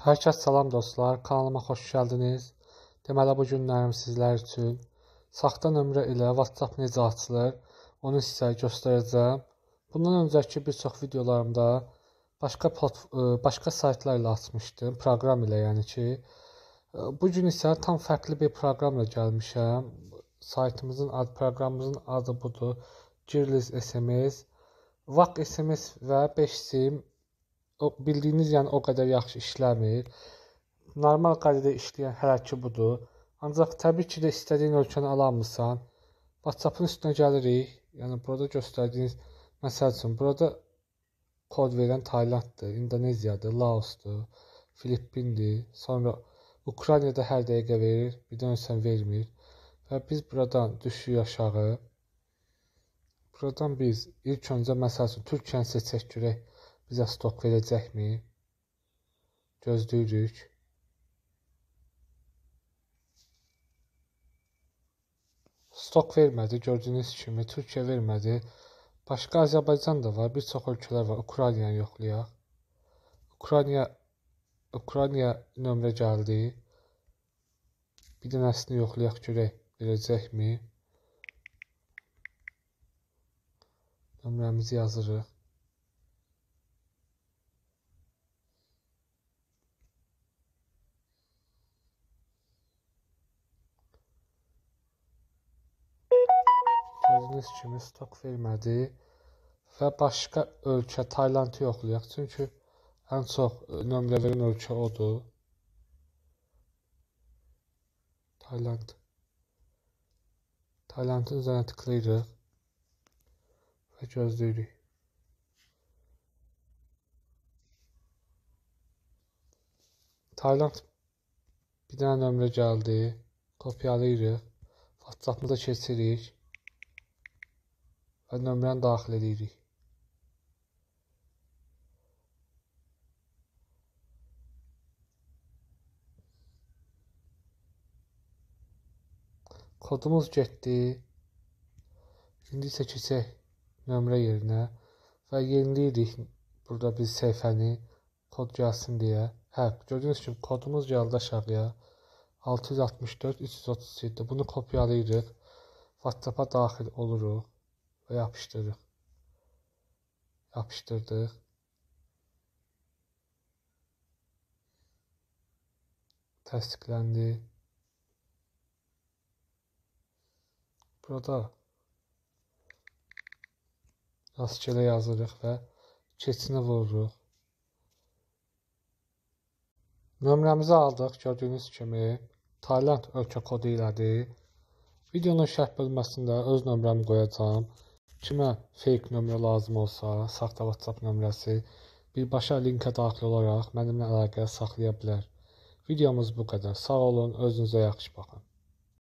Hər kəs salam dostlar, kanalıma xoş gəldiniz. Deməli bu günlərim sizlər üçün saxta nömrə ilə WhatsApp necə açılır, onu sizə göstərəcəm. Bundan öncəki bir çox videolarımda başqa saytlarla açmışdım, proqram ilə yəni ki. Bu gün isə tam fərqli bir proqramla gəlmişəm. Proqramımızın adı budur. Girlis SMS, VAC SMS və 5 sim. Bildiyiniz yəni o qədər yaxşı işləmir. Normal qaydada işləyən hələ ki budur. Ancaq təbii ki də istədiyin ölkəni alamırsan. WhatsApp-ın üstünə gəlirik. Yəni burada göstərdiyiniz, məsəl üçün burada kod verən Taylanddır, İndoneziyadır, Laosdur, Filippindir. Sonra Ukraynada hər dəqiqə verir, bir dönsən vermir. Və biz buradan düşürük aşağı. Buradan biz ilk öncə məsəl üçün Türkiyəni seçək görək. Bizə stok verəcəkmi? Gözləyirik. Stok vermədi, gördüyünüz kimi. Türkiyə vermədi. Başqa Azərbaycan da var, bir çox ölkələr var. Ukraynanı yoxlayaq. Ukrayna nömrə gəldi. Bir dənəsini yoxlayaq görək, verəcəkmi? Nömrəmizi yazırıq. Gördüyünüz kimi stok vermədi və başqa ölkə Taylandı yoxlayaq. Çünki ən çox nömrə verən ölkə odur. Tayland. Taylandın üzərinə tıklayırıq və gözləyirik. Tayland bir dənə nömrə gəldi. Kopyalayırıq. WhatsApp-ımıza keçirik. Və nömrəni daxil edirik. Kodumuz getdi. İndi isə keçək nömrə yerinə və yeniləyirik burada biz səhifəni, kod gəlsin deyə. Gördüyünüz kimi kodumuz gəldi aşağıya. 664 337. Bunu kopyalayırıq. WhatsApp-a daxil oluruq və yapışdırırıq. Yapışdırdıq. Təsdiqləndi. Burada rastgele yazırıq və keçini vururuq. Nömrəmizi aldıq, gördüyünüz kimi Tayland ölkə kodu ilədir. Videonun şərh bölməsində öz nömrəmi qoyacağam. Kimə fake nömrə lazım olsa, saxta WhatsApp nömrəsi, birbaşa linkə daxil olaraq mənimlə əlaqə saxlaya bilər. Videomuz bu qədər. Sağ olun, özünüzə yaxşı baxın.